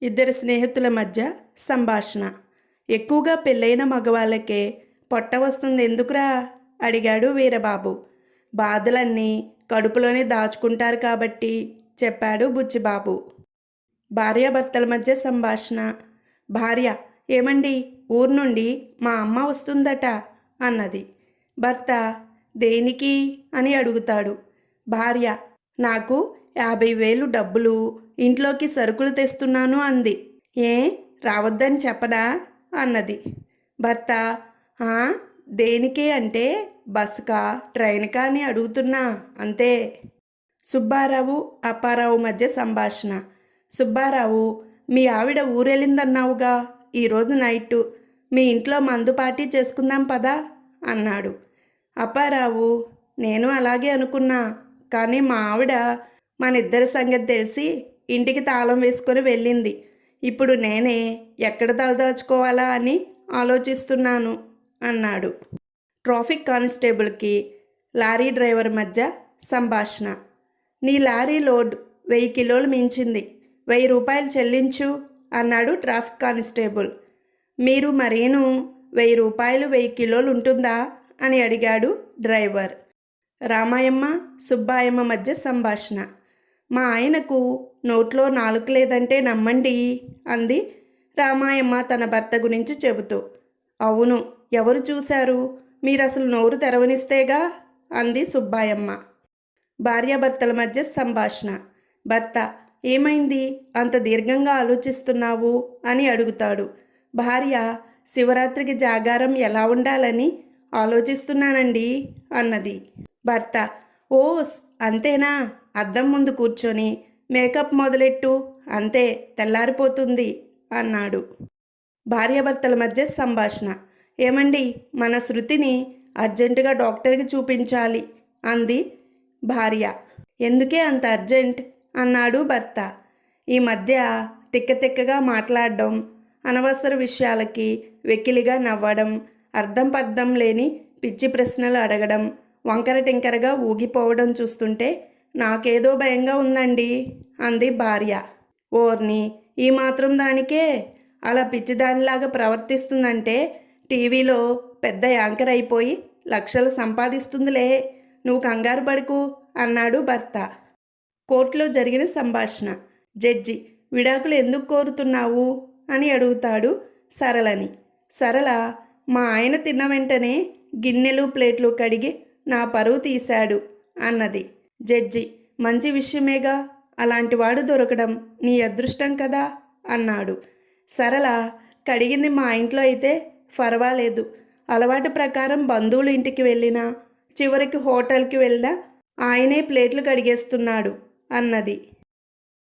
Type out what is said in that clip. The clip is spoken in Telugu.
ఇద్దరు స్నేహితుల మధ్య సంభాషణ. ఎక్కువగా పెళ్ళైన మగవాళ్ళకే పొట్ట వస్తుంది ఎందుకురా అడిగాడు వీరబాబు. బాధలన్నీ కడుపులోనే దాచుకుంటారు కాబట్టి చెప్పాడు బుచ్చిబాబు. భార్యాభర్తల మధ్య సంభాషణ. భార్య, ఏమండి, ఊరు నుండి మా అమ్మ వస్తుందట అన్నది. భర్త, దేనికి అని అడుగుతాడు. భార్య, నాకు 50,000 డబ్బులు ఇంట్లోకి సరుకులు తెస్తున్నాను అంది. ఏ, రావద్దని చెప్పనా అన్నది. భర్త, దేనికి అంటే బస్కా ట్రైన్కా అని అడుగుతున్నా అంతే. సుబ్బారావు అప్పారావు మధ్య సంభాషణ. సుబ్బారావు, మీ ఆవిడ ఊరెళ్ళిందన్నావుగా, ఈరోజు నైటు మీ ఇంట్లో మందు పార్టీ చేసుకుందాం పదా అన్నాడు. అప్పారావు, నేను అలాగే అనుకున్నా, కానీ మా ఆవిడ మనిద్దరి సంగతి తెలిసి ఇంటికి తాళం వేసుకొని వెళ్ళింది. ఇప్పుడు నేనే ఎక్కడ తలదాచుకోవాలా అని ఆలోచిస్తున్నాను అన్నాడు. ట్రాఫిక్ కానిస్టేబుల్కి లారీ డ్రైవర్ మధ్య సంభాషణ. నీ లారీ లోడ్ 1000 కిలోలు మించింది, 1000 రూపాయలు చెల్లించు అన్నాడు ట్రాఫిక్ కానిస్టేబుల్. మీరు మరీను 1000 రూపాయలు 1000 కిలోలు ఉంటుందా అని అడిగాడు డ్రైవర్. రామాయమ్మ సుబ్బాయమ్మ మధ్య సంభాషణ. మా ఆయనకు నోట్లో నాలుక లేదంటే నమ్మండి అంది రామాయమ్మ తన భర్త గురించి చెబుతూ. అవును, ఎవరు చూశారు, మీరు అసలు నోరు తెరవనిస్తేగా అంది సుబ్బాయమ్మ. భార్యాభర్తల మధ్య సంభాషణ. భర్త, ఏమైంది, అంత దీర్ఘంగా ఆలోచిస్తున్నావు అని అడుగుతాడు. భార్య, శివరాత్రికి జాగారం ఎలా ఉండాలని ఆలోచిస్తున్నానండి అన్నది. భర్త, ఓస్ అంతేనా, అద్దం ముందు కూర్చొని మేకప్ మొదలెట్టు, అంతే తెల్లారిపోతుంది అన్నాడు. భార్యాభర్తల మధ్య సంభాషణ. ఏమండి, మన శృతిని అర్జెంటుగా డాక్టర్కి చూపించాలి అంది భార్య. ఎందుకే అంత అర్జెంట్ అన్నాడు భర్త. ఈ మధ్య తిక్కగా మాట్లాడడం, అనవసర విషయాలకి వెకిలిగా నవ్వడం, అర్థం పర్థం లేని పిచ్చి ప్రశ్నలు అడగడం, వంకర టింకరగా ఊగిపోవడం చూస్తుంటే నాకేదో భయంగా ఉందండి అంది భార్య. ఓర్ని, ఈ మాత్రం దానికే అలా పిచ్చిదానిలాగా ప్రవర్తిస్తుందంటే టీవీలో పెద్ద యాంకర్ అయిపోయి లక్షలు సంపాదిస్తుందిలే, నువ్వు కంగారు పడుకు అన్నాడు భర్త. కోర్టులో జరిగిన సంభాషణ. జడ్జి, విడాకులు ఎందుకు కోరుతున్నావు అని అడుగుతాడు సరళని. సరళ, మా ఆయన తిన్న వెంటనే గిన్నెలు ప్లేట్లు కడిగి నా పరువు తీశాడు అన్నది. జడ్జి, మంచి విషయమేగా, అలాంటి వాడు దొరకడం నీ అదృష్టం కదా అన్నాడు. సరళ, కడిగింది మా ఇంట్లో అయితే పర్వాలేదు, అలవాటు ప్రకారం బంధువుల ఇంటికి వెళ్ళినా, చివరికి హోటల్కి వెళ్ళినా ఆయనే ప్లేట్లు కడిగేస్తున్నాడు అన్నది.